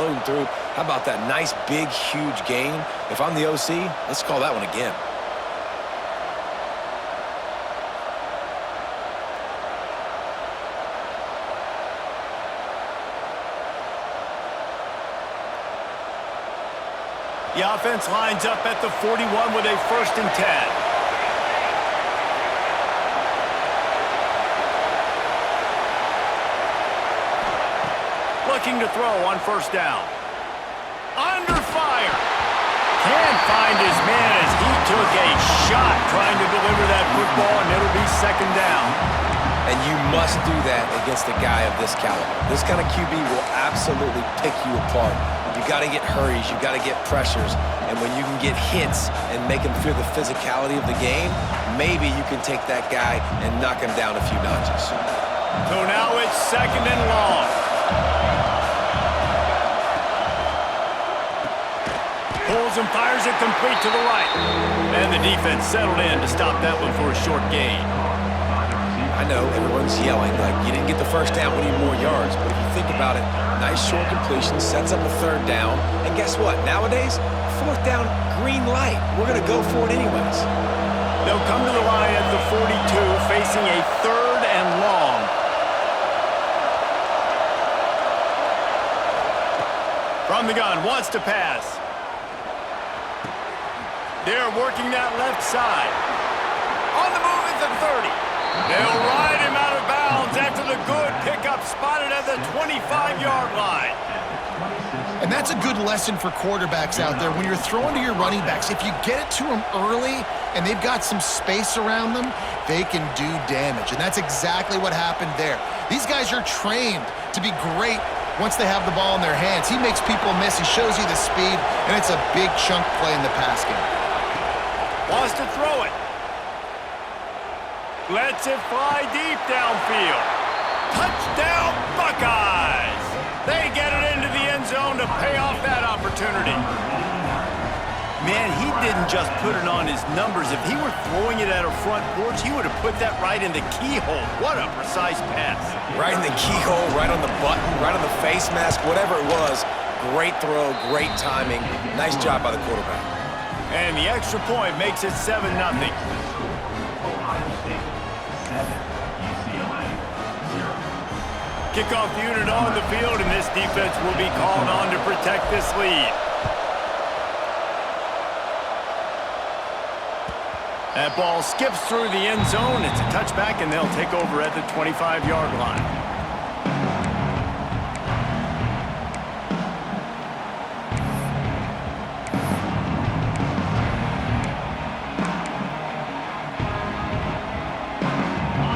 floating through. How about that nice, big, huge gain? If I'm the OC, let's call that one again. The offense lines up at the 41 with a 1st and 10. Looking to throw on 1st down. Under fire. Can't find his man as he took a shot trying to deliver that football, and it'll be 2nd down. And you must do that against a guy of this caliber. This kind of QB will absolutely pick you apart. You got to get hurries, you got to get pressures, and when you can get hits and make him feel the physicality of the game, maybe you can take that guy and knock him down a few notches. So now it's 2nd and long. Pulls and fires it complete to the right. And the defense settled in to stop that one for a short gain. I know everyone's yelling like you didn't get the 1st down, we need more yards, but if you think about it, nice short completion, sets up a 3rd down, and guess what? Nowadays, 4th down, green light. We're going to go for it anyways. They'll come to the line at the 42, facing a 3rd and long. From the gun, wants to pass. They're working that left side. On the move at the 30. They'll ride him out of bounds after the good pickup spotted at the 25-yard line. And that's a good lesson for quarterbacks out there. When you're throwing to your running backs, if you get it to them early and they've got some space around them, they can do damage. And that's exactly what happened there. These guys are trained to be great once they have the ball in their hands. He makes people miss. He shows you the speed, and it's a big chunk play in the pass game. Wants to throw it. Lets it fly deep downfield. Touchdown, Buckeyes! They get it into the end zone to pay off that opportunity. Man, he didn't just put it on his numbers. If he were throwing it at a front porch, he would have put that right in the keyhole. What a precise pass. Right in the keyhole, right on the button, right on the face mask, whatever it was. Great throw, great timing. Nice job by the quarterback. And the extra point makes it 7-0. Kickoff unit on the field, and this defense will be called on to protect this lead. That ball skips through the end zone. It's a touchback, and they'll take over at the 25-yard line.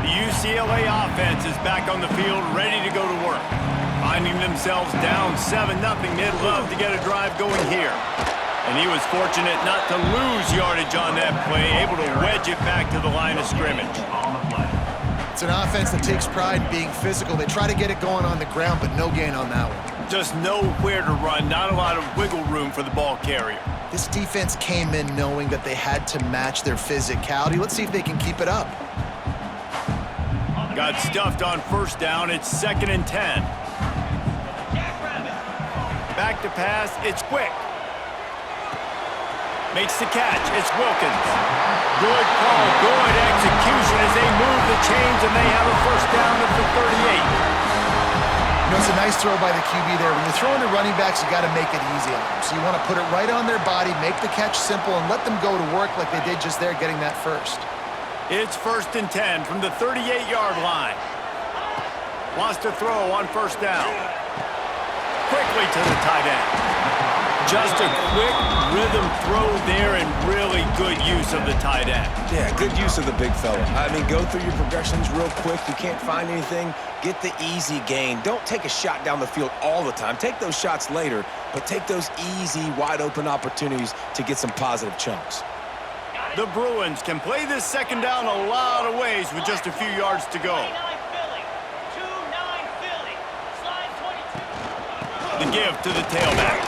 UCLA offense is back on the field, ready to go to work. Finding themselves down 7-0, they'd love to get a drive going here. And he was fortunate not to lose yardage on that play, able to wedge it back to the line of scrimmage. It's an offense that takes pride in being physical. They try to get it going on the ground, but no gain on that one. Just nowhere to run, not a lot of wiggle room for the ball carrier. This defense came in knowing that they had to match their physicality. Let's see if they can keep it up. Got stuffed on 1st down. It's 2nd and 10. Back to pass. It's quick. Makes the catch. It's Wilkins. Good call. Good execution as they move the chains, and they have a 1st down at the 38. You know, it's a nice throw by the QB there. When you're throwing to running backs, you got to make it easy on them. So you want to put it right on their body, make the catch simple, and let them go to work like they did just there, getting that 1st. It's 1st and 10 from the 38-yard line. Wants to throw on 1st down. Quickly to the tight end. Just a quick rhythm throw there and really good use of the tight end. Yeah, good use of the big fella. I mean, go through your progressions real quick. You can't find anything, get the easy gain. Don't take a shot down the field all the time. Take those shots later, but take those easy, wide-open opportunities to get some positive chunks. The Bruins can play this 2nd down a lot of ways with just a few yards to go. The give to the tailback.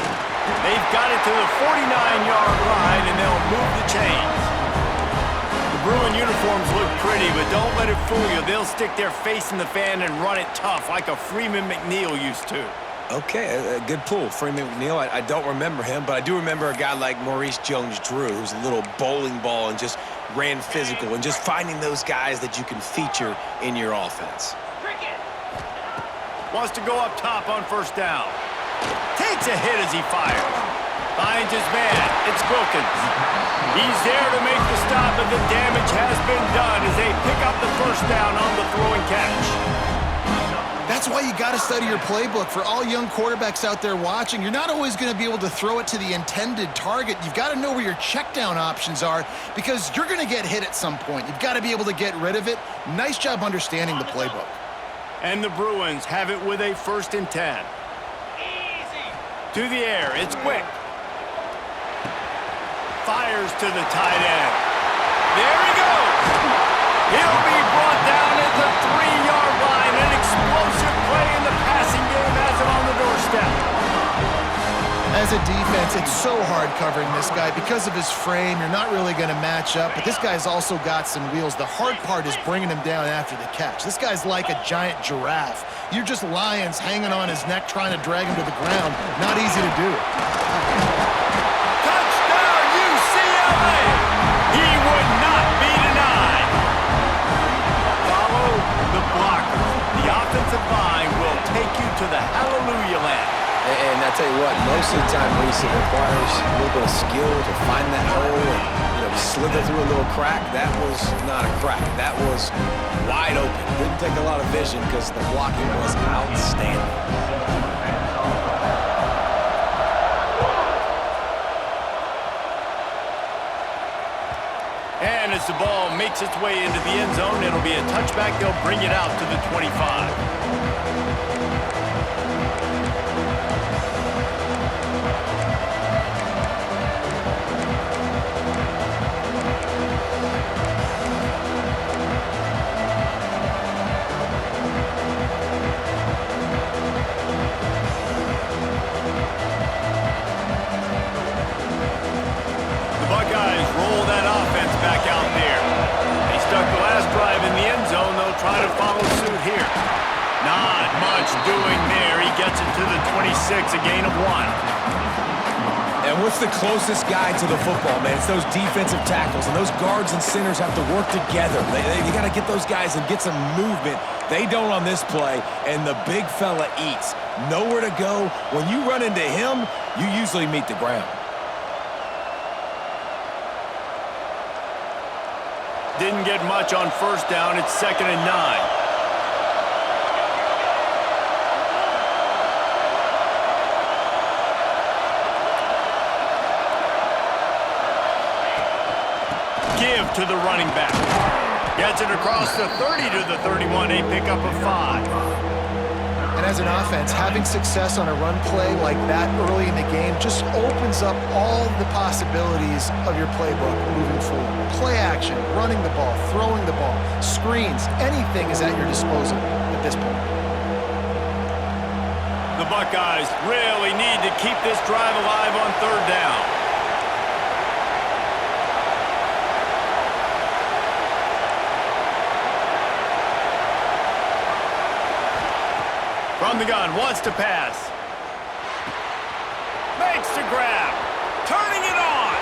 They've got it to the 49-yard line, and they'll move the chains. The Bruin uniforms look pretty, but don't let it fool you. They'll stick their face in the fan and run it tough like a Freeman McNeil used to. Okay, a good pull. Freeman McNeil, I don't remember him, but I do remember a guy like Maurice Jones-Drew, who's a little bowling ball and just ran physical, and just finding those guys that you can feature in your offense. Wants to go up top on first down. Takes a hit as he fires. Finds his man. It's Wilkins. He's there to make the stop, but the damage has been done as they pick up the first down on the throwing catch. That's why you got to study your playbook. For all young quarterbacks out there watching, you're not always going to be able to throw it to the intended target. You've got to know where your check down options are because you're going to get hit at some point. You've got to be able to get rid of it. Nice job understanding the playbook. And the Bruins have it with a 1st and 10. Easy. To the air, it's quick. Fires to the tight end. There he goes. He'll be brought down at the 3-yard line. An explosive play in the passing game has him on the doorstep. As a defense, it's so hard covering this guy. Because of his frame, you're not really going to match up, but this guy's also got some wheels. The hard part is bringing him down after the catch. This guy's like a giant giraffe. You're just lions hanging on his neck trying to drag him to the ground. Not easy to do. Touchdown, UCLA! He would not be denied. Follow the blocker. The offensive line will take you to the hallelujah land. And I tell you what, most of the time, Reese, it requires a little bit of skill to find that hole and, slither through a little crack. That was not a crack. That was wide open. Didn't take a lot of vision because the blocking was outstanding. And as the ball makes its way into the end zone, it'll be a touchback. They'll bring it out to the 25. Try to follow suit here. Not much doing there. He gets it to the 26, a gain of 1. And what's the closest guy to the football, man? It's those defensive tackles, and those guards and centers have to work together. You got to get those guys and get some movement. They don't on this play, and the big fella eats. Nowhere to go. When you run into him, you usually meet the ground. Didn't get much on first down. It's 2nd and 9. Give to the running back. Gets it across the 30 to the 31. A pickup of 5. And as an offense, having success on a run play like that early in the game just opens up all the possibilities of your playbook moving forward. Play action, running the ball, throwing the ball, screens, anything is at your disposal at this point. The Buckeyes really need to keep this drive alive on 3rd down. From the gun, wants to pass. Makes the grab. Turning it on.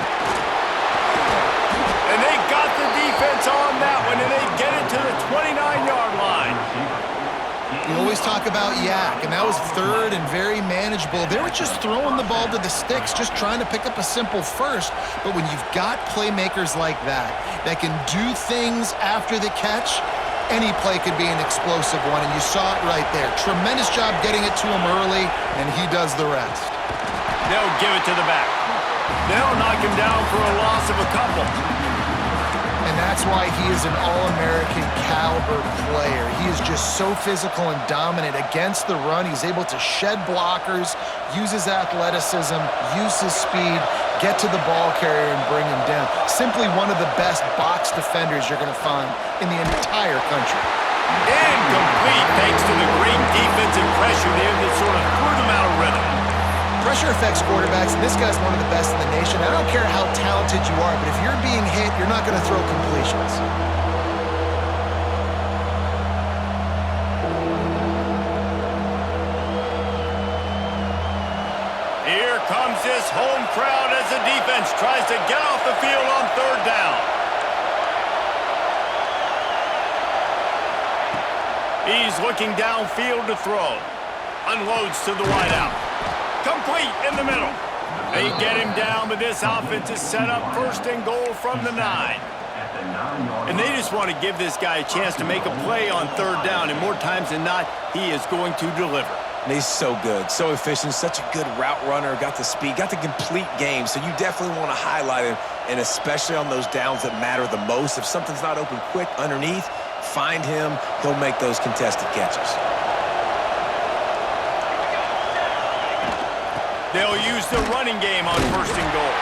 And they got the defense on that one, and they get it to the 29-yard line. You always talk about yak, and that was 3rd and very manageable. They were just throwing the ball to the sticks, just trying to pick up a simple first. But when you've got playmakers like that can do things after the catch, any play could be an explosive one, and you saw it right there. Tremendous job getting it to him early, and he does the rest. They'll give it to the back. They'll knock him down for a loss of a couple. And that's why he is an All-American caliber player. He is just so physical and dominant against the run. He's able to shed blockers, use his athleticism, use his speed, get to the ball carrier and bring him down. Simply one of the best box defenders you're going to find in the entire country. Incomplete thanks to the great defensive pressure there that sort of threw them out of rhythm. Pressure affects quarterbacks, and this guy's one of the best in the nation. I don't care how talented you are, but if you're being hit, you're not going to throw completions. Here comes this home crowd as the defense tries to get off the field on third down. He's looking downfield to throw. Unloads to the wideout. Complete in the middle. They get him down, but this offense is set up first and goal from the 9. And they just want to give this guy a chance to make a play on third down, and more times than not, he is going to deliver. And he's so good, so efficient, such a good route runner, got the speed, got the complete game, so you definitely want to highlight him, and especially on those downs that matter the most. If something's not open quick underneath, find him, he'll make those contested catches. They'll use the running game on first and goal.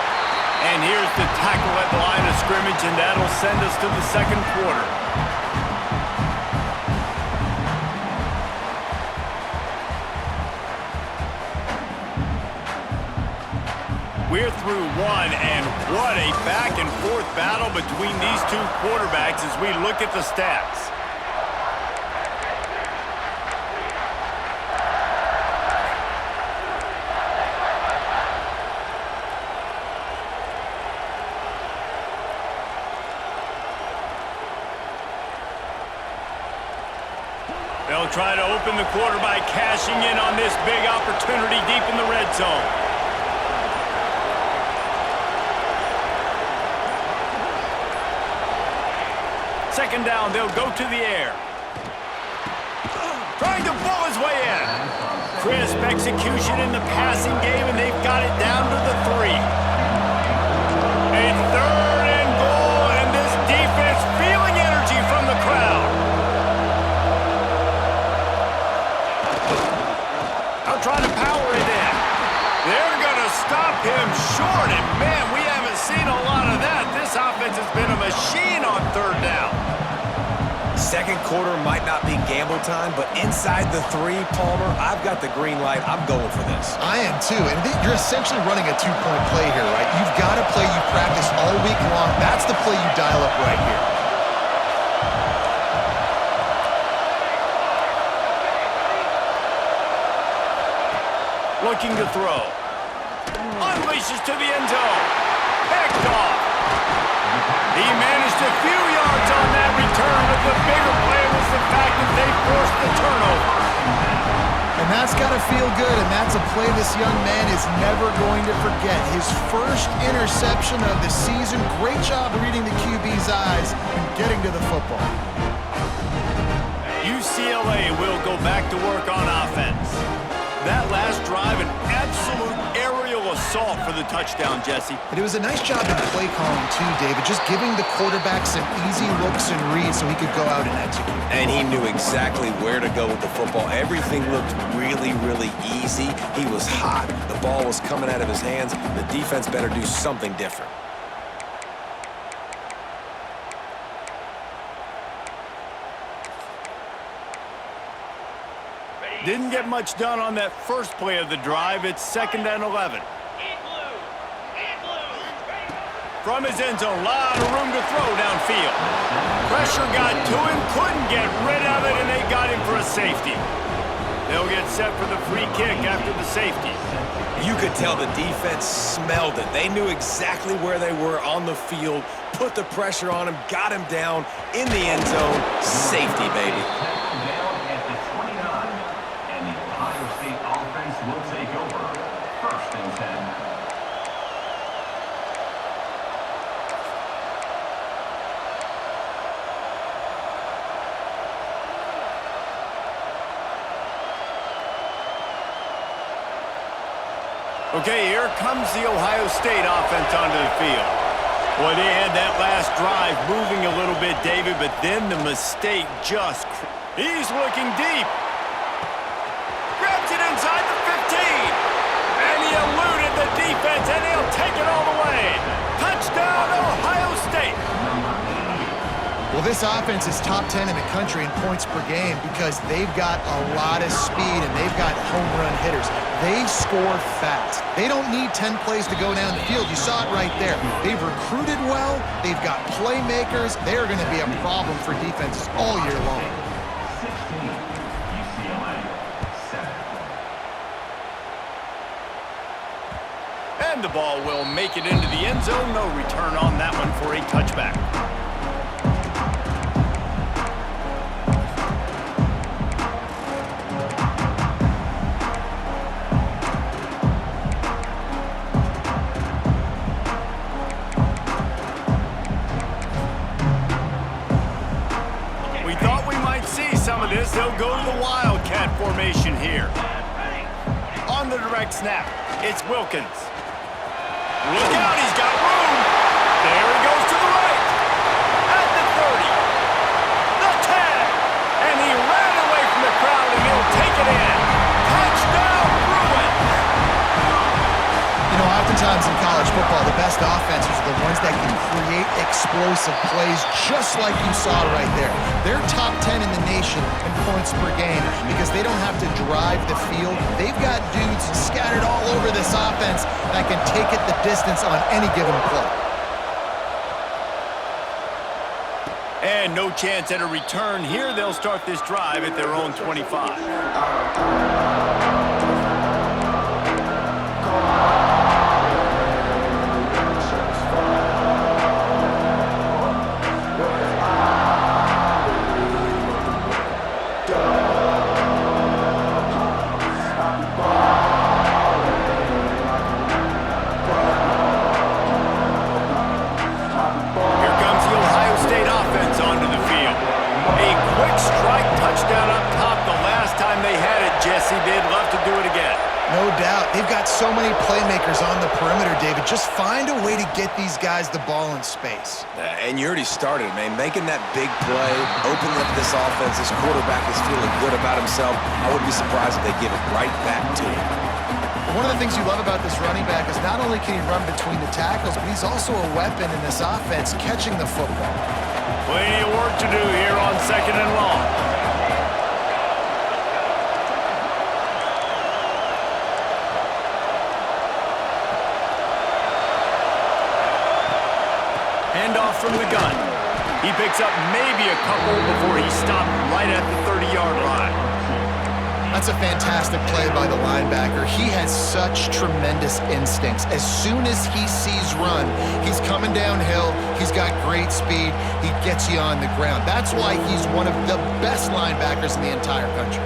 And here's the tackle at the line of scrimmage, and that'll send us to the second quarter. We're through one, and what a back-and-forth battle between these two quarterbacks as we look at the stats. They'll try to open the quarter by cashing in on this big opportunity deep in the red zone. Second down, they'll go to the air. Trying to pull his way in. Crisp execution in the passing game, and they've got it down to the 3. It's third and goal, and this defense feeling energy from the crowd. Trying to power it in. They're going to stop him short, and man, we haven't seen a lot of that. This offense has been a machine on third down. Second quarter might not be gamble time, but inside the 3, Palmer, I've got the green light. I'm going for this. I am too, and you're essentially running a 2-point play here, right? You've got a play you practice all week long. That's the play you dial up right here. Looking to throw. Unleashes to the end zone. Picked off. He managed a few yards on that return, but the bigger play was the fact that they forced the turnover. And that's got to feel good, and that's a play this young man is never going to forget. His first interception of the season. Great job reading the QB's eyes and getting to the football. UCLA will go back to work on offense. That last drive, an absolute aerial assault for the touchdown, Jesse. And it was a nice job in play calling too, David, just giving the quarterback some easy looks and reads so he could go out and execute. And he knew exactly where to go with the football. Everything looked really, really easy. He was hot. The ball was coming out of his hands. The defense better do something different. Didn't get much done on that first play of the drive. It's 2nd and 11. From his end zone, a lot of room to throw downfield. Pressure got to him, couldn't get rid of it, and they got him for a safety. They'll get set for the free kick after the safety. You could tell the defense smelled it. They knew exactly where they were on the field, put the pressure on him, got him down in the end zone. Safety, baby. Will take over. 1st and 10. Okay, here comes the Ohio State offense onto the field. Well, they had that last drive moving a little bit, David, but then the mistake just... He's looking deep. Grabs it inside the 15. And he eluded the defense, and he'll take it all the way. Touchdown, Ohio State. Well, this offense is top 10 in the country in points per game because they've got a lot of speed and they've got home run hitters. They score fast. They don't need 10 plays to go down the field. You saw it right there. They've recruited well. They've got playmakers. They're going to be a problem for defenses all year long. 16, UCLA, 7. And the ball will make it into the end zone. No return on that one for a touchback. We thought we might see some of this. They'll go to the Wildcat formation here. On the direct snap, it's Wilkins. Look out, he's got room. There he goes to the right. At the 30. The 10. And he ran away from the crowd, and he'll take it in. Touchdown, Bruins. You know, oftentimes in college football, the best offenses are the ones that can create explosive plays just like you saw right there. They're top 10 in the nation in points per game because they don't have to drive the field. They've got dudes scattered all over this offense that can take it the distance on any given play. And no chance at a return here. They'll start this drive at their own 25. They'd love to do it again. No doubt. They've got so many playmakers on the perimeter, David. Just find a way to get these guys the ball in space. And you already started, man. Making that big play, opening up this offense. This quarterback is feeling good about himself. I wouldn't be surprised if they give it right back to him. One of the things you love about this running back is not only can he run between the tackles, but he's also a weapon in this offense catching the football. Plenty of work to do here on 2nd and long. Handoff from the gun. He picks up maybe a couple before he stopped right at the 30-yard line. That's a fantastic play by the linebacker. He has such tremendous instincts. As soon as he sees run, he's coming downhill. He's got great speed. He gets you on the ground. That's why he's one of the best linebackers in the entire country.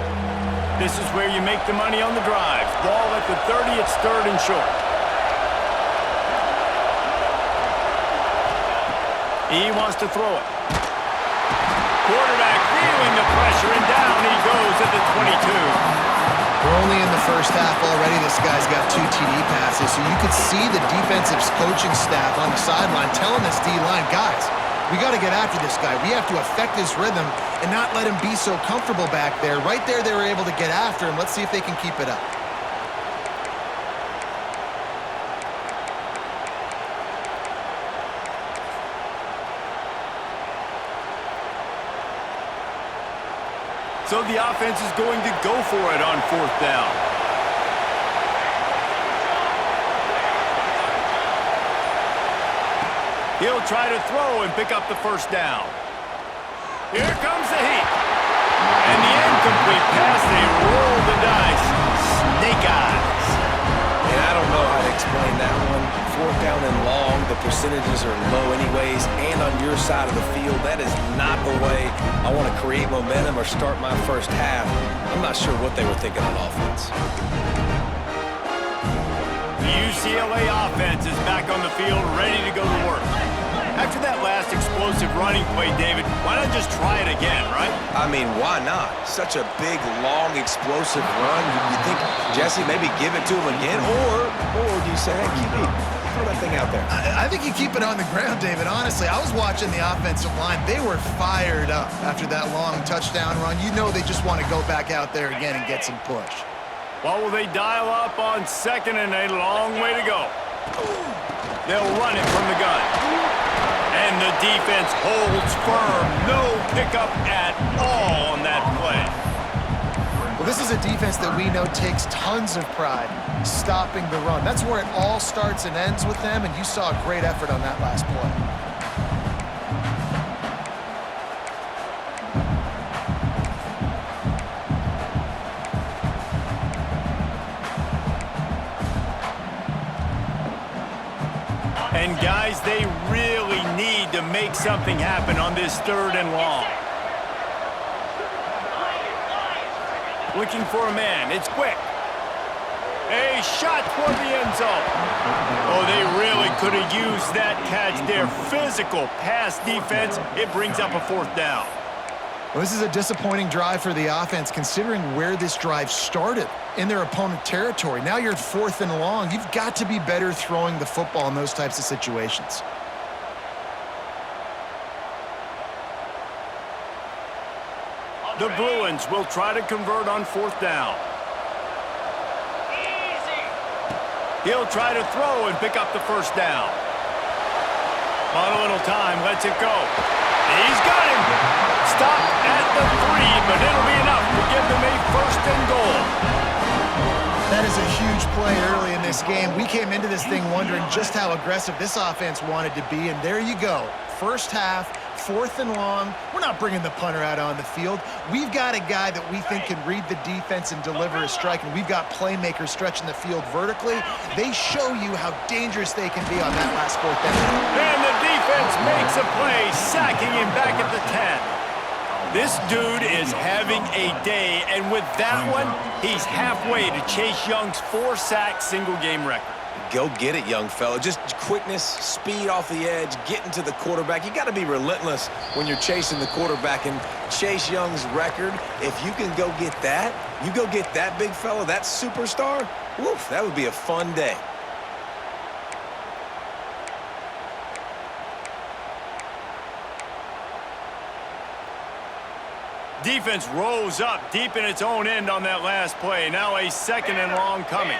This is where you make the money on the drive. Ball at the 30, it's 3rd and short. He wants to throw it. Quarterback feeling the pressure, and down he goes at the 22. We're only in the first half already. This guy's got 2 TD passes, so you could see the defensive coaching staff on the sideline telling this D-line, guys, we got to get after this guy. We have to affect his rhythm and not let him be so comfortable back there. Right there, they were able to get after him. Let's see if they can keep it up. So the offense is going to go for it on 4th down. He'll try to throw and pick up the 1st down. Here comes the heat. And the incomplete pass, they roll the dice. Snake eyes. And I don't know how to explain that one. 4th down and long, the percentages are low anyways, and on your side of the field, that is not the way I want to create momentum or start my first half. I'm not sure what they were thinking on offense. The UCLA offense is back on the field, ready to go to work. After that last explosive running play, David, why not just try it again, right? I mean, why not? Such a big, long, explosive run. You think, Jesse, maybe give it to him again? Or do you say, hey, keep it, throw that thing out there? I think you keep it on the ground, David. Honestly, I was watching the offensive line. They were fired up after that long touchdown run. You know they just want to go back out there again and get some push. Well, will they dial up on 2nd and a long way to go? They'll run it from the gun. And the defense holds firm. No pickup at all on that play. Well, this is a defense that we know takes tons of pride stopping the run. That's where it all starts and ends with them, and you saw a great effort on that last play. And guys, they really need to make something happen on this 3rd and long. Looking for a man. It's quick. A shot toward the end zone. Oh, they really could have used that catch there. Physical pass defense. It brings up a 4th down. Well, this is a disappointing drive for the offense, considering where this drive started in their opponent territory. Now you're at 4th and long. You've got to be better throwing the football in those types of situations. The Bruins will try to convert on 4th down. He'll try to throw and pick up the 1st down. On a little time, lets it go. He's got him. Stop at the 3, but it'll be enough to give them a 1st and goal. That is a huge play early in this game. We came into this thing wondering just how aggressive this offense wanted to be, and there you go. First half, 4th and long. We're not bringing the punter out on the field. We've got a guy that we think can read the defense and deliver a strike, and we've got playmakers stretching the field vertically. They show you how dangerous they can be on that last 4th down. And the defense makes a play, sacking him back at the 10. This dude is having a day, and with that one, he's halfway to Chase Young's 4-sack single-game record. Go get it, young fella. Just quickness, speed off the edge, getting to the quarterback. You got to be relentless when you're chasing the quarterback. And Chase Young's record, if you can go get that, you go get that big fella, that superstar, woof, that would be a fun day. Defense rose up deep in its own end on that last play. Now a 2nd and long coming.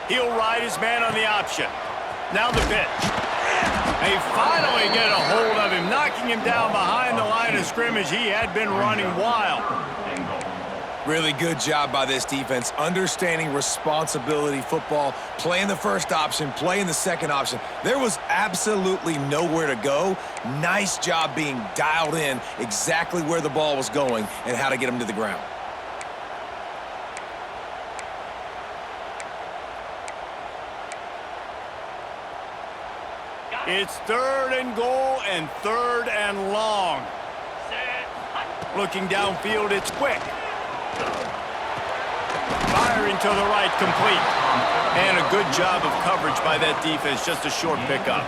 He'll ride his man on the option. Now the pitch. They finally get a hold of him, knocking him down behind the line of scrimmage. He had been running wild. Really good job by this defense, understanding responsibility football, playing the 1st option, playing the 2nd option. There was absolutely nowhere to go. Nice job being dialed in exactly where the ball was going and how to get him to the ground. It's 3rd and goal and 3rd and long. Looking downfield, it's quick. Firing to the right, complete. And a good job of coverage by that defense, just a short pickup.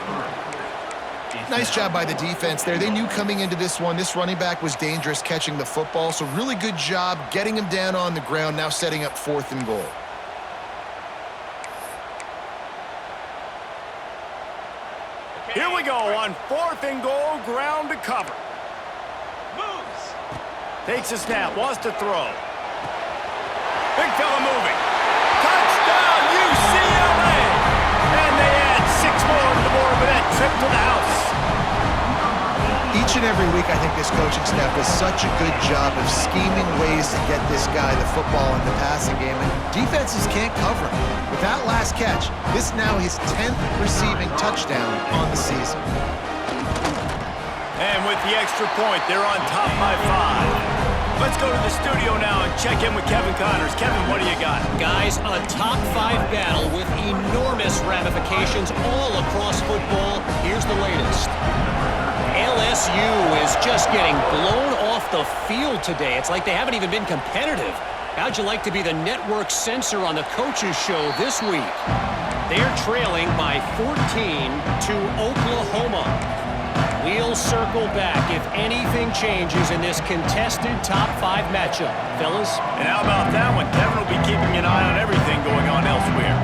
Nice job by the defense there. They knew coming into this one, this running back was dangerous catching the football, so really good job getting him down on the ground, now setting up 4th and goal. Here we go on 4th and goal, ground to cover. Moves. Takes a snap, wants to throw. Big fella moving. Touchdown, UCLA! And they add 6 more to the board with that trip to the house. Each and every week, I think this coaching staff does such a good job of scheming ways to get this guy the football in the passing game, and defenses can't cover him. With that last catch, this is now his 10th receiving touchdown on the season. And with the extra point, they're on top by 5. Let's go to the studio now and check in with Kevin Connors. Kevin, what do you got? Guys, a top 5 battle with enormous ramifications all across football. Here's the latest. LSU is just getting blown off the field today. It's like they haven't even been competitive. How'd you like to be the network censor on the coaches show this week? They're trailing by 14 to Oklahoma. We'll circle back if anything changes in this contested top 5 matchup. Fellas? And how about that one? Kevin will be keeping an eye on everything going on elsewhere.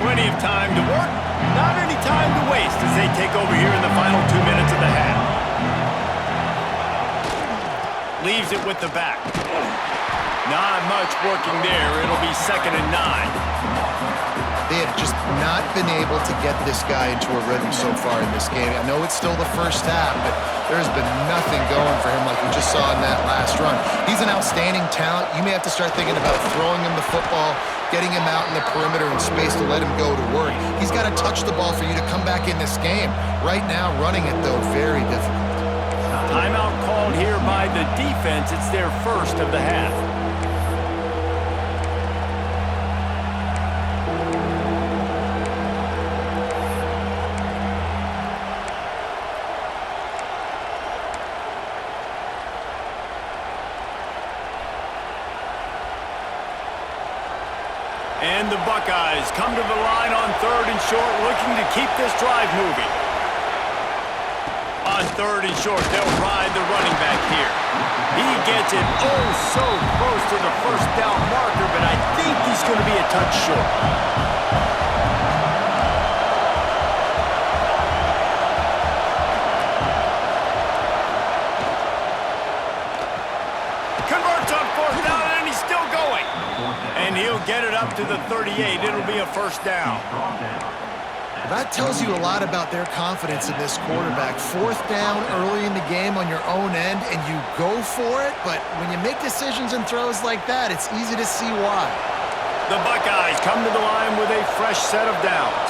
Plenty of time to work, not any time to waste as they take over here in the final 2 minutes of the half. Leaves it with the back. Not much working there. It'll be 2nd and 9. They have just not been able to get this guy into a rhythm so far in this game. I know it's still the first half, but there's been nothing going for him like we just saw in that last run. He's an outstanding talent. You may have to start thinking about throwing him the football, getting him out in the perimeter in space to let him go to work. He's got to touch the ball for you to come back in this game. Right now, running it, though, very difficult. Timeout call. called here by the defense. It's their first of the half. And the Buckeyes come to the line on 3rd and short, looking to keep this drive moving. On 3rd and short, they'll ride the running back here. He gets it oh so close to the first down marker, but I think he's going to be a touch short. Converts on 4th down, and he's still going. And he'll get it up to the 38. It'll be a first down. That tells you a lot about their confidence in this quarterback. 4th down early in the game on your own end, and you go for it, but when you make decisions and throws like that, it's easy to see why. The Buckeyes come to the line with a fresh set of downs.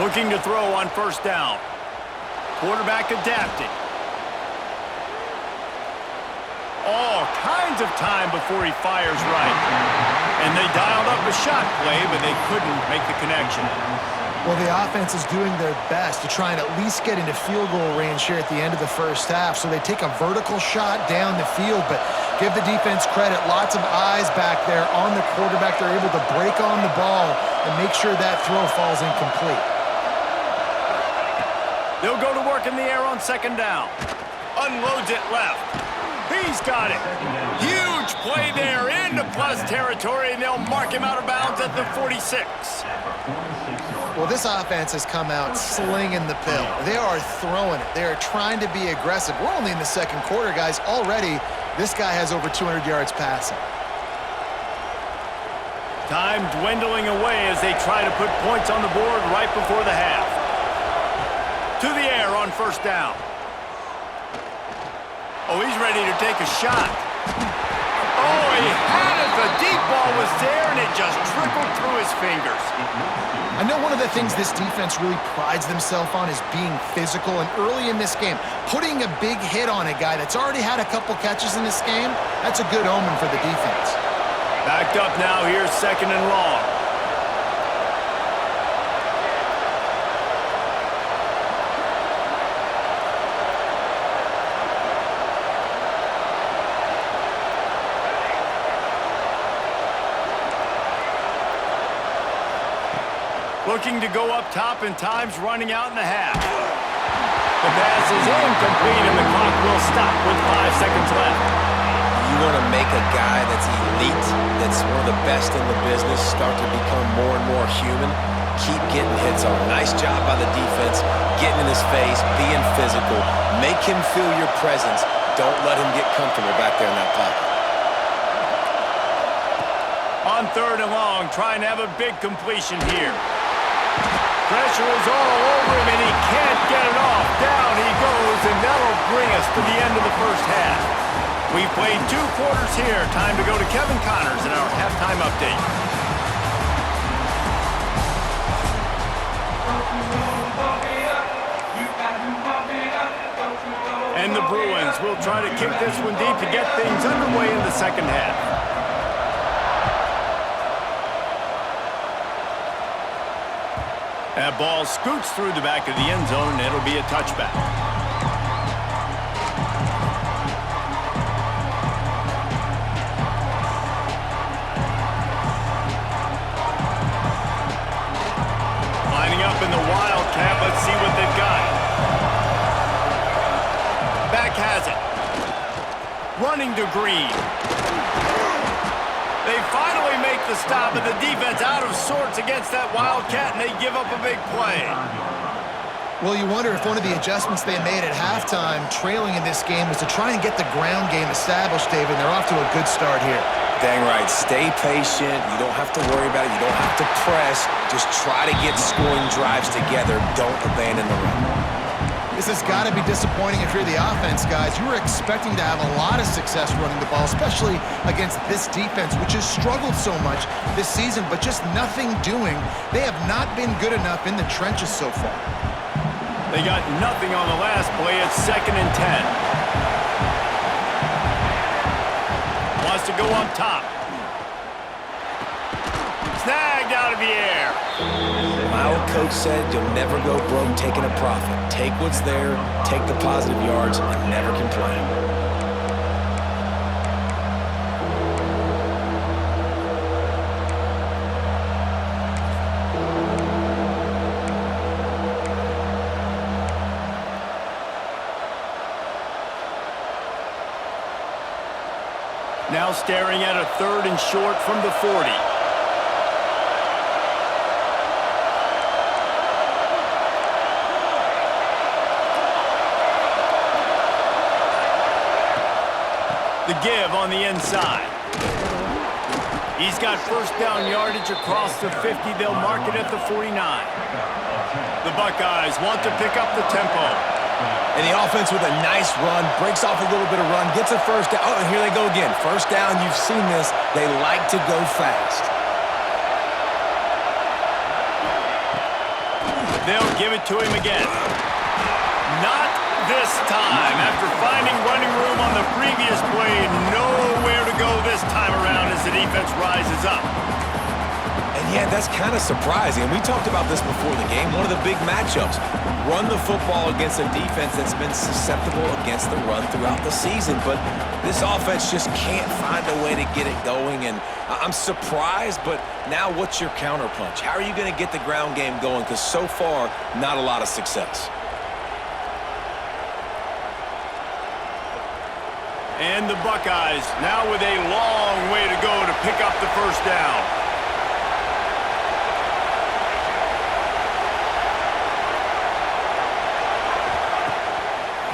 Looking to throw on 1st down. Quarterback adapting. All kinds of time before he fires right. And they dialed up a shot play, but they couldn't make the connection. Well, the offense is doing their best to try and at least get into field goal range here at the end of the first half. So they take a vertical shot down the field, but give the defense credit. Lots of eyes back there on the quarterback. They're able to break on the ball and make sure that throw falls incomplete. They'll go to work in the air on 2nd down. Unloads it left. He's got it. Huge play there into plus territory, and they'll mark him out of bounds at the 46. Well, this offense has come out slinging the pill. They are throwing it. They are trying to be aggressive. We're only in the 2nd quarter, guys. Already, this guy has over 200 yards passing. Time dwindling away as they try to put points on the board right before the half. To the air on 1st down. Oh, he's ready to take a shot. Oh, he had it. The deep ball was there, and it just trickled through his fingers. I know one of the things this defense really prides themselves on is being physical, and early in this game, putting a big hit on a guy that's already had a couple catches in this game, that's a good omen for the defense. Backed up now, here's 2nd and long. Looking to go up top, and time's running out in the half. The pass is incomplete, and the clock will stop with 5 seconds left. You want to make a guy that's elite, that's one of the best in the business, start to become more and more human. Keep getting hits on. Nice job by the defense, getting in his face, being physical. Make him feel your presence. Don't let him get comfortable back there in that pocket. On 3rd and long, trying to have a big completion here. Pressure is all over him, and he can't get it off. Down he goes, and that'll bring us to the end of the first half. We've played 2 quarters here. Time to go to Kevin Connors in our halftime update. And the Bruins will try to kick this one deep to get things underway in the 2nd half. That ball scoots through the back of the end zone, and it'll be a touchback. Lining up in the Wildcat. Let's see what they've got. Back has it. Running to Green. They finally make the stop, and the defense out of sorts against that Wildcat, and they give up a big play. Well, you wonder if one of the adjustments they made at halftime, trailing in this game, was to try and get the ground game established, David. They're off to a good start here. Dang right. Stay patient. You don't have to worry about it. You don't have to press. Just try to get scoring drives together. Don't abandon the run. This has got to be disappointing if you're the offense, guys. You were expecting to have a lot of success running the ball, especially against this defense, which has struggled so much this season, but just nothing doing. They have not been good enough in the trenches so far. They got nothing on the last play. It's 2nd and 10. Wants to go up top. Snagged out of the air. My old coach said you'll never go broke taking a profit. Take what's there, take the positive yards, and never complain. Now staring at a 3rd and short from the 40. The give on the inside. He's got 1st down yardage across the 50. They'll mark it at the 49. The Buckeyes want to pick up the tempo. And the offense with a nice run, breaks off a little bit of run, gets a 1st down. Oh, and here they go again. 1st down, you've seen this. They like to go fast. They'll give it to him again. Not this time. After finding running room on the previous play, nowhere to go this time around as the defense rises up. And yeah, that's kind of surprising. And we talked about this before the game. One of the big matchups. Run the football against a defense that's been susceptible against the run throughout the season. But this offense just can't find a way to get it going. And I'm surprised, but now what's your counterpunch? How are you going to get the ground game going? Because so far, not a lot of success. And the Buckeyes now with a long way to go to pick up the 1st down.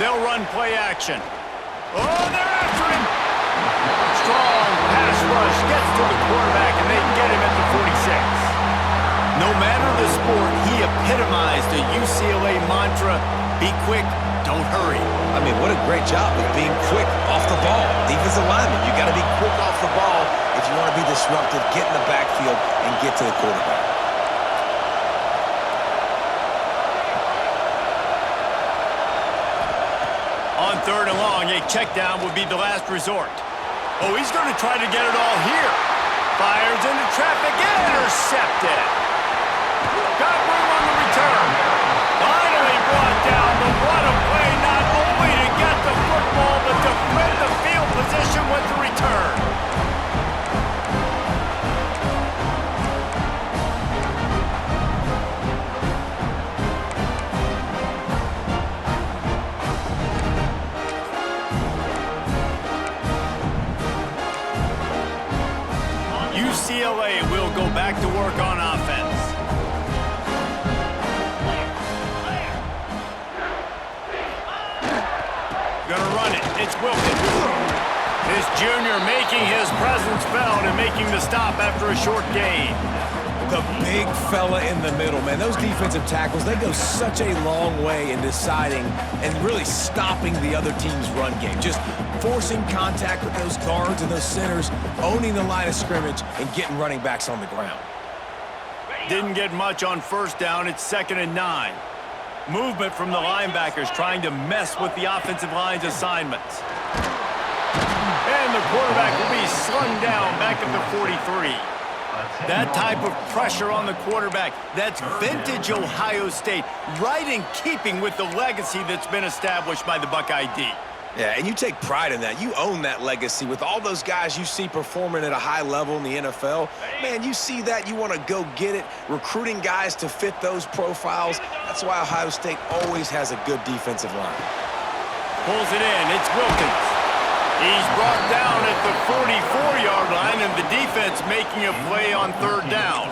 They'll run play action. Oh, they're after him. Strong pass rush gets to the quarterback, and they get him at the 46. No matter the sport, he epitomized the UCLA mantra, be quick, don't hurry. I mean, what a great job of being quick off the ball. Defensive lineman, you got to be quick off the ball if you want to be disruptive, get in the backfield, and get to the quarterback. On 3rd and long, a check down would be the last resort. Oh, he's going to try to get it all here. Fires into traffic, intercepted. Got room on the return. Finally brought down, but what a play, not only to get the football, but to win the field position with the return. UCLA will go back to work on offense. Gonna run it. It's Wilkins. This junior making his presence felt and making the stop after a short gain. The big fella in the middle, man. Those defensive tackles, they go such a long way in deciding and really stopping the other team's run game. Just forcing contact with those guards and those centers, owning the line of scrimmage, and getting running backs on the ground. Didn't get much on 1st down. It's 2nd and 9. Movement from the linebackers trying to mess with the offensive line's assignments. And the quarterback will be slung down back at the 43. That type of pressure on the quarterback, that's vintage Ohio State, right in keeping with the legacy that's been established by the Buckeye D. Yeah, and you take pride in that. You own that legacy with all those guys you see performing at a high level in the NFL. Man, you see that, you want to go get it, recruiting guys to fit those profiles. That's why Ohio State always has a good defensive line. Pulls it in, it's Wilkins. He's brought down at the 44-yard line, and the defense making a play on 3rd down.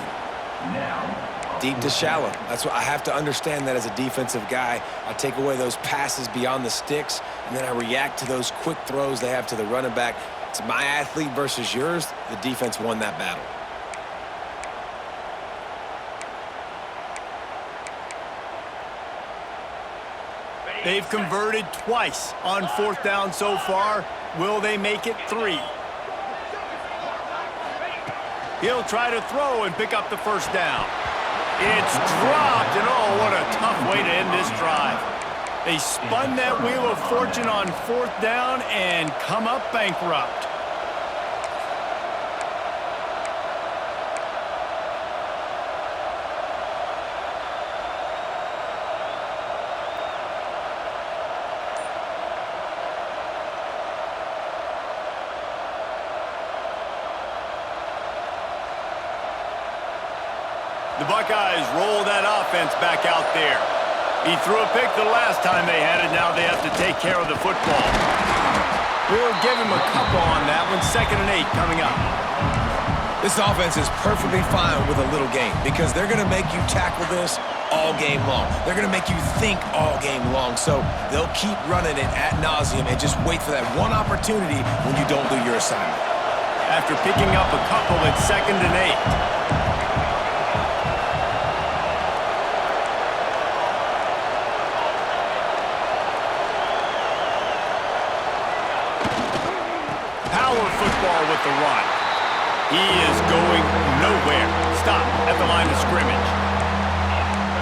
Deep to shallow. That's what I have to understand that as a defensive guy. I take away those passes beyond the sticks, and then I react to those quick throws they have to the running back. It's my athlete versus yours. The defense won that battle. They've converted twice on 4th down so far. Will they make it 3? He'll try to throw and pick up the 1st down. It's dropped, and oh, what a tough way to end this drive. They spun that wheel of fortune on 4th down and come up bankrupt. The Buckeyes roll that offense back out there. He threw a pick the last time they had it. Now they have to take care of the football. We'll give him a couple on that one. 2nd and 8 coming up. This offense is perfectly fine with a little game because they're going to make you tackle this all game long. They're going to make you think all game long. So they'll keep running it ad nauseum and just wait for that one opportunity when you don't do your assignment. After picking up a couple, it's 2nd and 8. Football with the run. He is going nowhere. Stop at the line of scrimmage.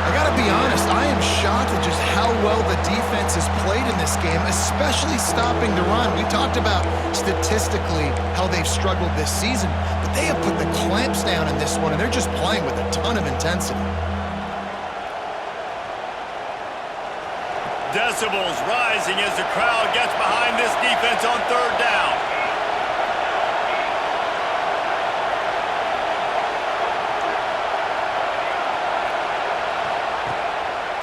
I got to be honest, I am shocked at just how well the defense has played in this game, especially stopping the run. We talked about statistically how they've struggled this season, but they have put the clamps down in this one, and they're just playing with a ton of intensity. Decibels rising as the crowd gets behind this defense on 3rd down.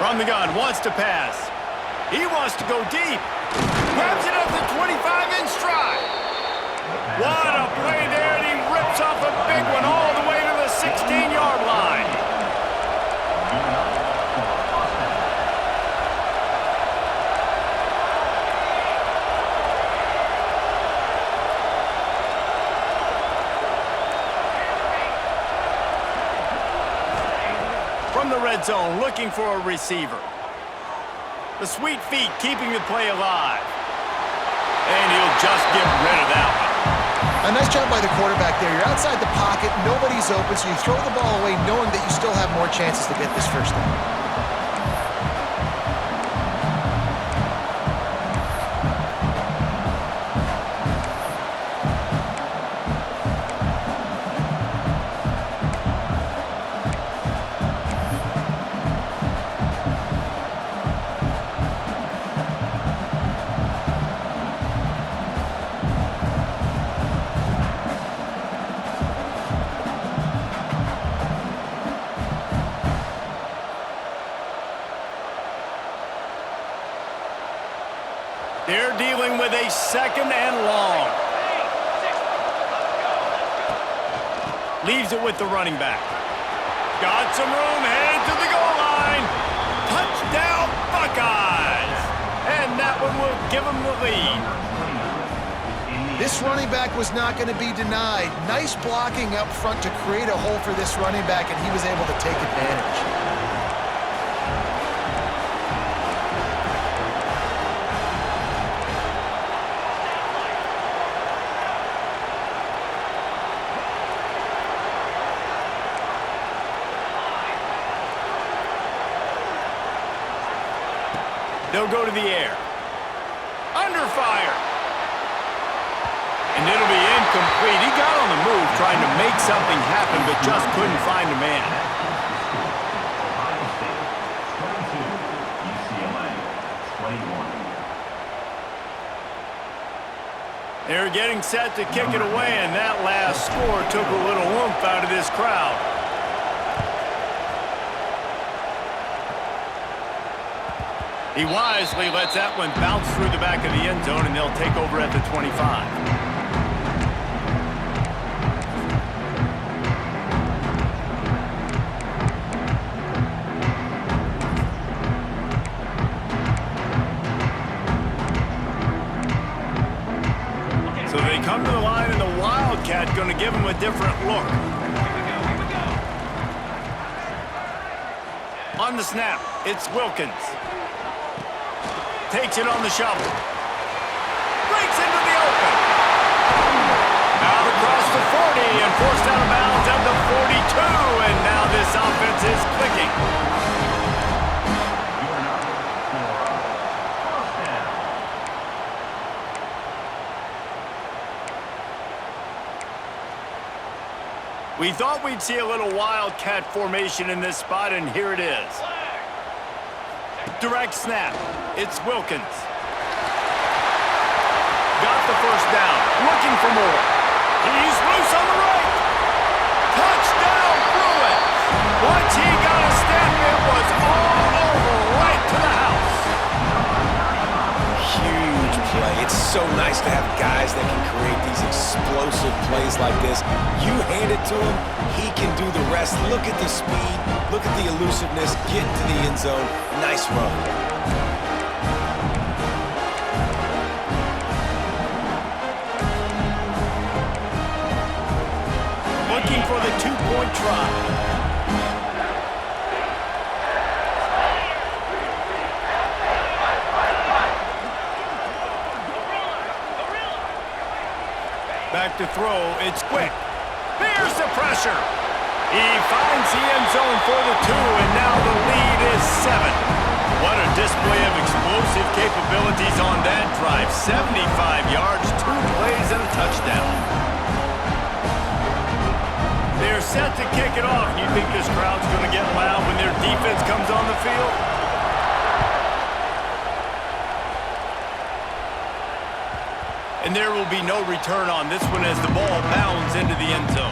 From the gun, wants to pass. He wants to go deep. Grabs it up the 25 in stride. What a play there, and he rips off a big one all the way to the 16-yard line. From the red zone, looking for a receiver. The sweet feet keeping the play alive. And he'll just get rid of that one. A nice job by the quarterback there. You're outside the pocket, nobody's open, so you throw the ball away knowing that you still have more chances to get this 1st down. They're dealing with a 2nd and long. Leaves it with the running back. Got some room, headed to the goal line. Touchdown, Buckeyes! And that one will give them the lead. This running back was not going to be denied. Nice blocking up front to create a hole for this running back, and he was able to take advantage. They'll go to the air. Under fire. And it'll be incomplete. He got on the move trying to make something happen, but just couldn't find a man. Ohio State, 22. UCLA, 21. They're getting set to kick it away, and that last score took a little oomph out of this crowd. He wisely lets that one bounce through the back of the end zone, and they'll take over at the 25. So they come to the line, and the Wildcat going to give them a different look. On the snap, it's Wilkins. takes it on the shovel. Breaks into the open. Out across the 40 and forced out of bounds at the 42. And now this offense is clicking. We thought we'd see a little wildcat formation in this spot, and here it is. Direct snap. It's Wilkins. Got the first down. Looking for more. He's loose on the right. Touchdown, Bruins. Once he got a step, it was all over right to the house. Huge play. It's so nice to have guys that can create these explosive plays like this. You hand it to him, he can do the rest. Look at the speed, look at the elusiveness, get to the end zone. Nice run. Looking for the two-point try. Back to throw, it's quick. Here's the pressure. He finds the end zone for the 2, and now the lead is 7. What a display of explosive capabilities on that drive. 75 yards, 2 plays, and a touchdown. They're set to kick it off. You think this crowd's going to get loud when their defense comes on the field? And there will be no return on this one as the ball bounds into the end zone.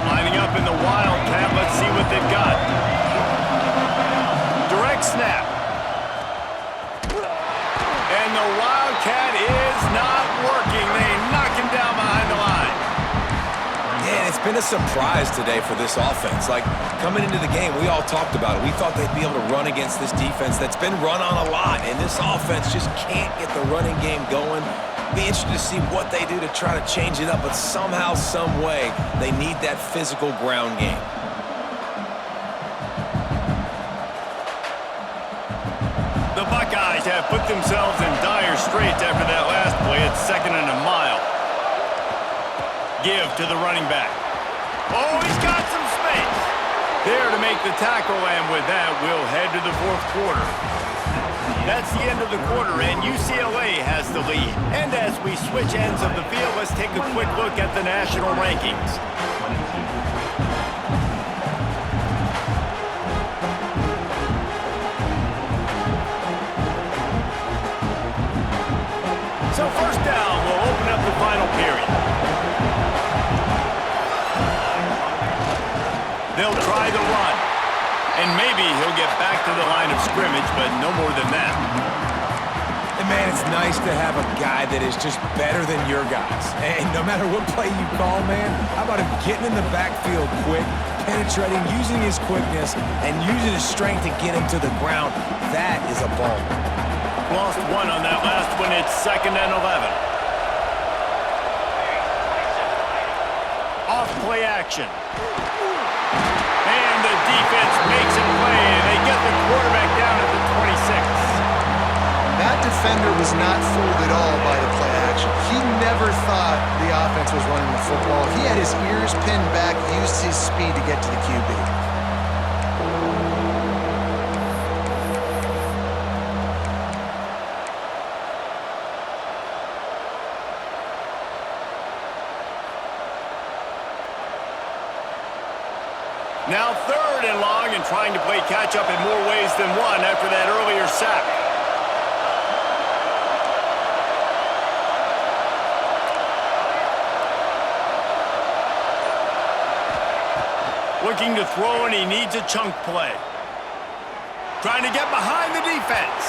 Lining up in the Wildcat, let's see what they've got. Snap. And the Wildcat is not working. They knock him down behind the line. Yeah, it's been a surprise today for this offense. Like, coming into the game, we all talked about it. We thought they'd be able to run against this defense that's been run on a lot, and this offense just can't get the running game going. Be interested to see what they do to try to change it up, but somehow, some way, they need that physical ground game. The Buckeyes have put themselves in dire straits after that last play. It's 2nd and a mile. Give to the running back. Oh, he's got some space. There to make the tackle, and with that, we'll head to the 4th quarter. That's the end of the quarter, and UCLA has the lead. And as we switch ends of the field, let's take a quick look at the national rankings. So first down, we'll open up the final period. They'll try the run. And maybe he'll get back to the line of scrimmage, but no more than that. And man, it's nice to have a guy that is just better than your guys. And no matter what play you call, man, how about him getting in the backfield quick, penetrating, using his quickness, and using his strength to get him to the ground. That is a ball. Lost one on that last one. It's 2nd and 11. Off play action. And the defense makes a play, and they get the quarterback down at the 26. That defender was not fooled at all by the play action. He never thought the offense was running the football. He had his ears pinned back, used his speed to get to the QB. Now 3rd and long, and trying to play catch-up in more ways than one after that earlier sack. Looking to throw, and he needs a chunk play. Trying to get behind the defense.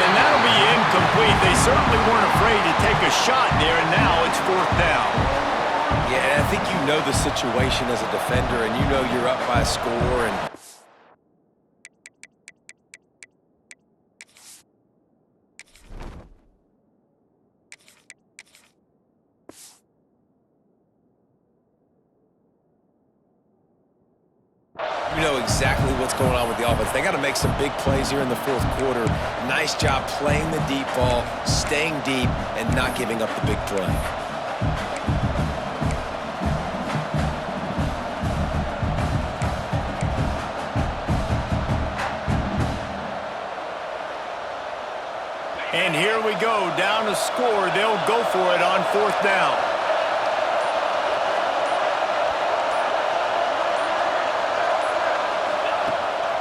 And that'll be incomplete. They certainly weren't afraid to take a shot there, and now it's 4th down. Yeah, and I think you know the situation as a defender, and you know you're up by a score, and you know exactly what's going on with the offense. They got to make some big plays here in the fourth quarter. Nice job playing the deep ball, staying deep, and not giving up the big play. And here we go, down to score. They'll go for it on fourth down.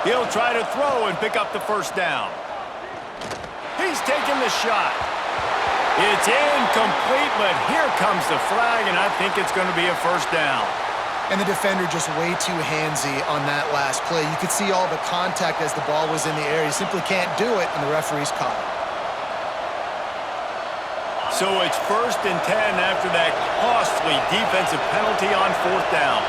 He'll try to throw and pick up the first down. He's taking the shot. It's incomplete, but here comes the flag, and I think it's going to be a first down. And the defender just way too handsy on that last play. You could see all the contact as the ball was in the air. You simply can't do it, and the referee's caught it. So it's 1st and 10 after that costly defensive penalty on fourth down.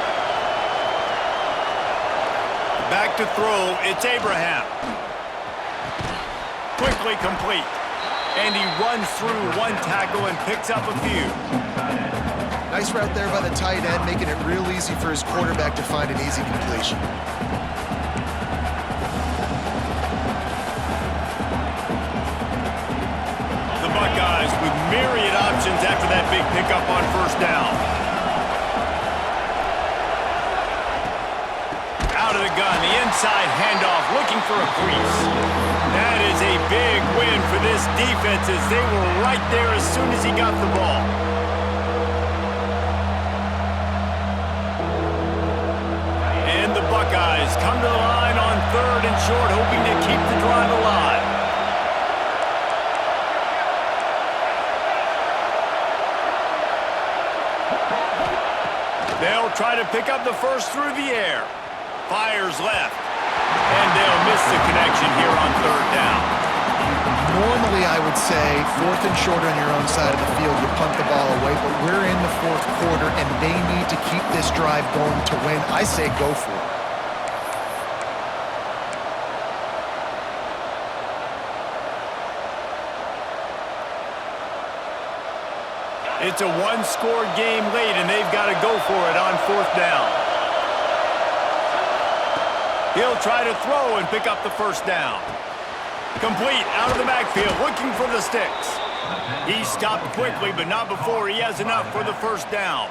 Back to throw, it's Abraham. Quickly complete. And he runs through one tackle and picks up a few. Nice route there by the tight end, making it real easy for his quarterback to find an easy completion. The Buckeyes with myriad options after that big pickup on first down. Out of the gun, the inside handoff, looking for a crease. That is a big win for this defense as they were right there as soon as he got the ball. And the Buckeyes come to the line on 3rd and short, hoping to keep the drive alive. They'll try to pick up the first through the air. Fires left. And they'll miss the connection here on 3rd down. Normally, I would say 4th and short on your own side of the field, you punt the ball away, but we're in the 4th quarter, and they need to keep this drive going to win. I say go for it. It's a one-score game late, and they've got to go for it on 4th down. He'll try to throw and pick up the first down. Complete, out of the backfield, looking for the sticks. He stopped quickly, but not before he has enough for the first down.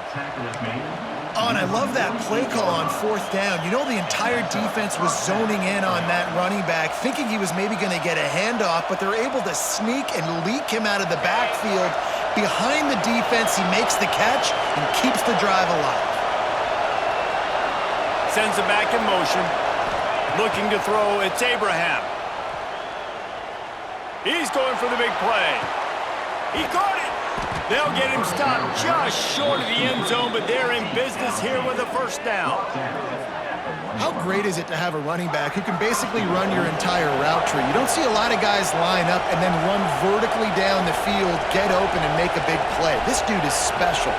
Oh, and I love that play call on 4th down. You know, the entire defense was zoning in on that running back, thinking he was maybe going to get a handoff, but they're able to sneak and leak him out of the backfield. Behind the defense, he makes the catch and keeps the drive alive. Sends it back in motion. Looking to throw, it's Abraham. He's going for the big play. He caught it. They'll get him stopped just short of the end zone, but they're in business here with a first down. How great is it to have a running back who can basically run your entire route tree? You don't see a lot of guys line up and then run vertically down the field, get open, and make a big play. This dude is special.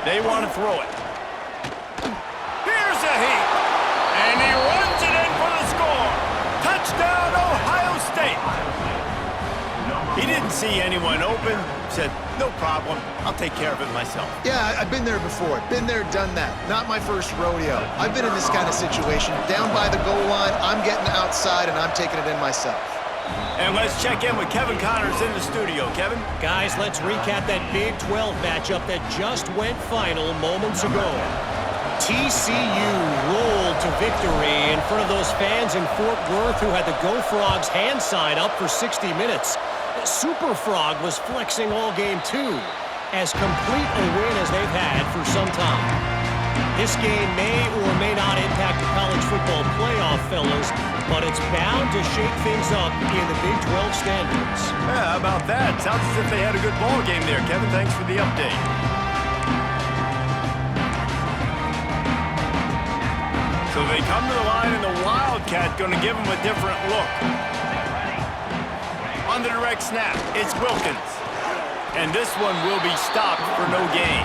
They want to throw it. Here's a heat. And he runs it in for the score. Touchdown, Ohio State. He didn't see anyone open. Said, no problem. I'll take care of it myself. Yeah, I've been there before. Been there, done that. Not my first rodeo. I've been in this kind of situation. Down by the goal line, I'm getting outside, and I'm taking it in myself. And let's check in with Kevin Connors in the studio. Kevin? Guys, let's recap that Big 12 matchup that just went final moments ago. TCU rolled to victory in front of those fans in Fort Worth who had the Go Frogs hand sign up for 60 minutes. Super Frog was flexing all game too. as complete a win as they've had for some time. This game may or may not impact the college football playoff, fellas, but it's bound to shake things up in the Big 12 standings. Yeah, how about that? Sounds as if they had a good ball game there, Kevin. Thanks for the update. So they come to the line, and the Wildcat going to give them a different look. On the direct snap, it's Wilkins. And this one will be stopped for no gain.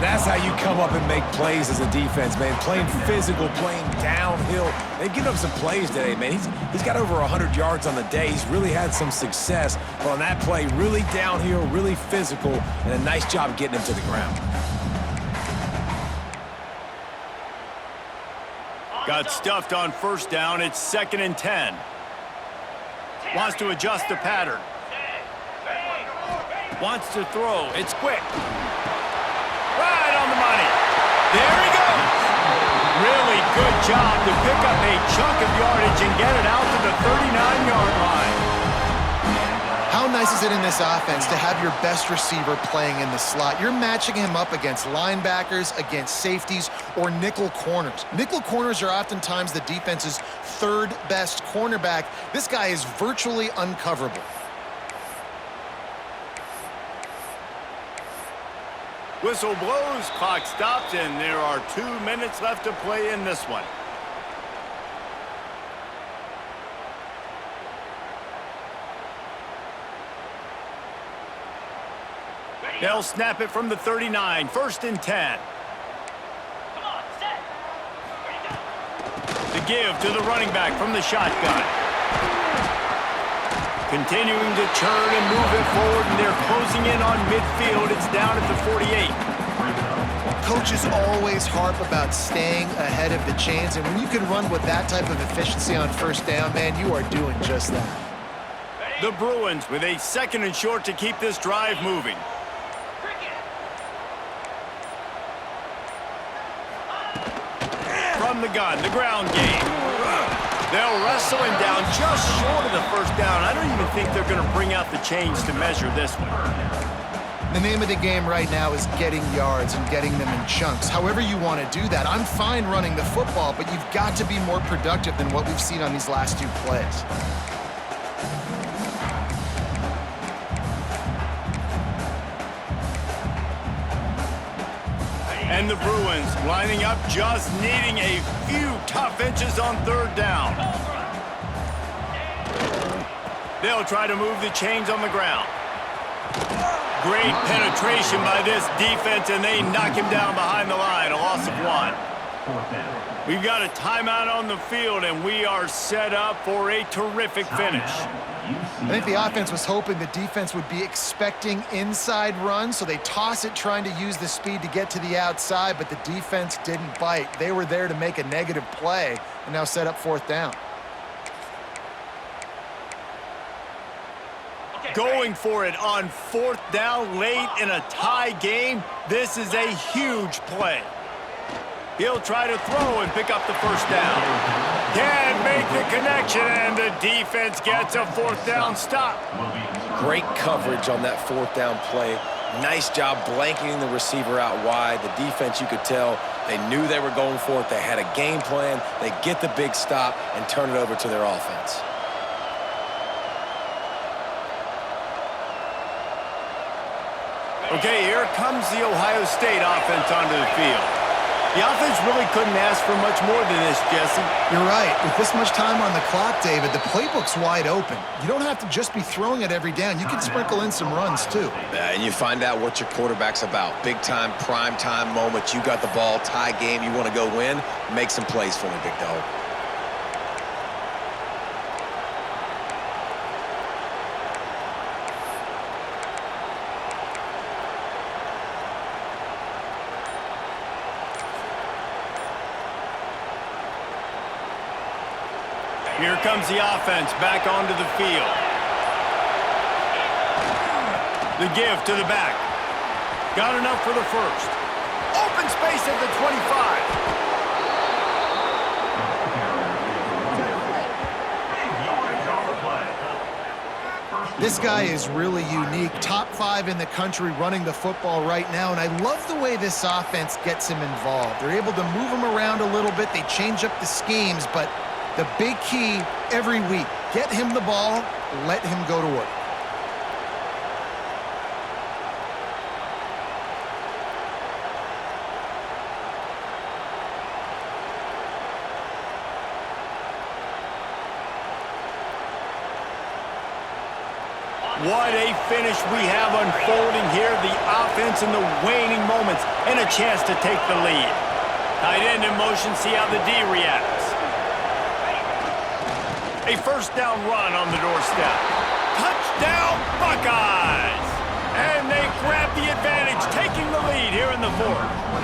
That's how you come up and make plays as a defense, man. Playing physical, playing downhill. They've given up some plays today, man. He's got over 100 yards on the day. He's really had some success. But on that play, really downhill, really physical, and a nice job getting him to the ground. Got stuffed on first down. It's 2nd and 10. Wants to adjust the pattern. Wants to throw. It's quick. Right on the money. There he goes. Really good job to pick up a chunk of yardage and get it out to the 39-yard line. How nice is it in this offense to have your best receiver playing in the slot? You're matching him up against linebackers, against safeties, or nickel corners. Nickel corners are oftentimes the defense's third best cornerback. This guy is virtually uncoverable. Whistle blows, clock stops, and there are 2 minutes left to play in this one. They'll snap it from the 39, 1st and 10. The give to the running back from the shotgun. Continuing to turn and move it forward, and they're closing in on midfield. It's down at the 48. Coaches always harp about staying ahead of the chains, and when you can run with that type of efficiency on first down, man, you are doing just that. The Bruins with a 2nd and short to keep this drive moving. From the gun, the ground game. They'll wrestle him down just short of the first down. I don't even think they're going to bring out the chains to measure this one. The name of the game right now is getting yards and getting them in chunks. However you want to do that. I'm fine running the football, but you've got to be more productive than what we've seen on these last 2 plays. And the Bruins lining up, just needing a few tough inches on 3rd down. They'll try to move the chains on the ground. Great penetration by this defense, and they knock him down behind the line. A loss of 1. We've got a timeout on the field, and we are set up for a terrific finish. I think the offense was hoping the defense would be expecting inside runs, so they toss it trying to use the speed to get to the outside, but the defense didn't bite. They were there to make a negative play and now set up 4th down. Going for it on 4th down late in a tie game. This is a huge play. He'll try to throw and pick up the first down. Can't make the connection, and the defense gets a 4th down stop. Great coverage on that 4th down play. Nice job blanketing the receiver out wide. The defense, you could tell, they knew they were going for it. They had a game plan. They get the big stop and turn it over to their offense. Okay, here comes the Ohio State offense onto the field. The offense really couldn't ask for much more than this, Jesse. You're right. With this much time on the clock, David, the playbook's wide open. You don't have to just be throwing it every down. You can sprinkle in some runs, too. And you find out what your quarterback's about. Big-time, prime-time moment. You got the ball, tie game, you want to go win. Make some plays for me, big dog. Here comes the offense back onto the field. The give to the back. Got enough for the first. Open space at the 25. This guy is really unique. Top 5 in the country running the football right now, and I love the way this offense gets him involved. They're able to move him around a little bit. They change up the schemes, but the big key every week, get him the ball, let him go to work. What a finish we have unfolding here. The offense in the waning moments and a chance to take the lead. Tight end in motion, see how the D reacts. A first down run on the doorstep. Touchdown, Buckeyes! And they grab the advantage, taking the lead here in the fourth.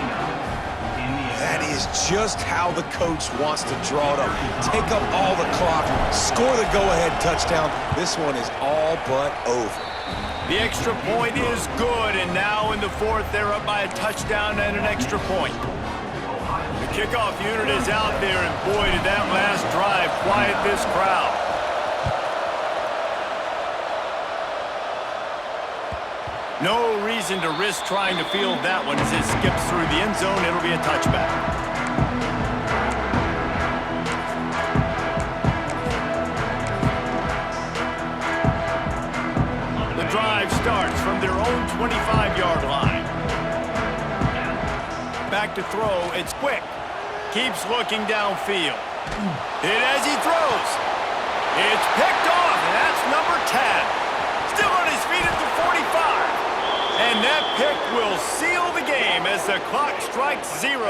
That is just how the coach wants to draw it up. Take up all the clock, score the go-ahead touchdown. This one is all but over. The extra point is good, and now in the fourth, they're up by a touchdown and an extra point. The kickoff unit is out there, and boy, did that last drive quiet this crowd. No reason to risk trying to field that one as it skips through the end zone. It'll be a touchback. The drive starts from their own 25-yard line. Back to throw. It's quick. Keeps looking downfield. Hit as he throws. It's picked off, and that's number 10. Still on his feet at the 45. And that pick will seal the game as the clock strikes 0.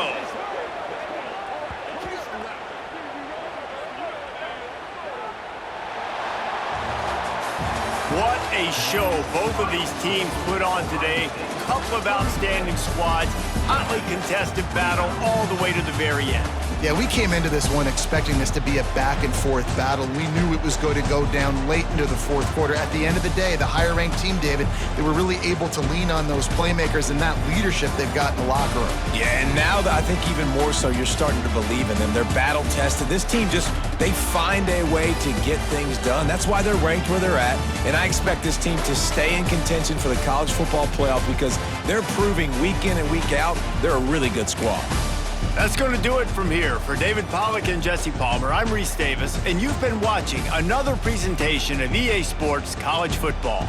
What a show both of these teams put on today. Couple of outstanding squads, hotly contested battle all the way to the very end. Yeah, we came into this one expecting this to be a back-and-forth battle. We knew it was going to go down late into the fourth quarter. At the end of the day, the higher-ranked team, David, they were really able to lean on those playmakers and that leadership they've got in the locker room. Yeah, and now I think even more so, you're starting to believe in them. They're battle-tested. This team they find a way to get things done. That's why they're ranked where they're at. And I expect this team to stay in contention for the college football playoff because they're proving week in and week out they're a really good squad. That's going to do it from here. For David Pollack and Jesse Palmer, I'm Reese Davis, and you've been watching another presentation of EA Sports College Football.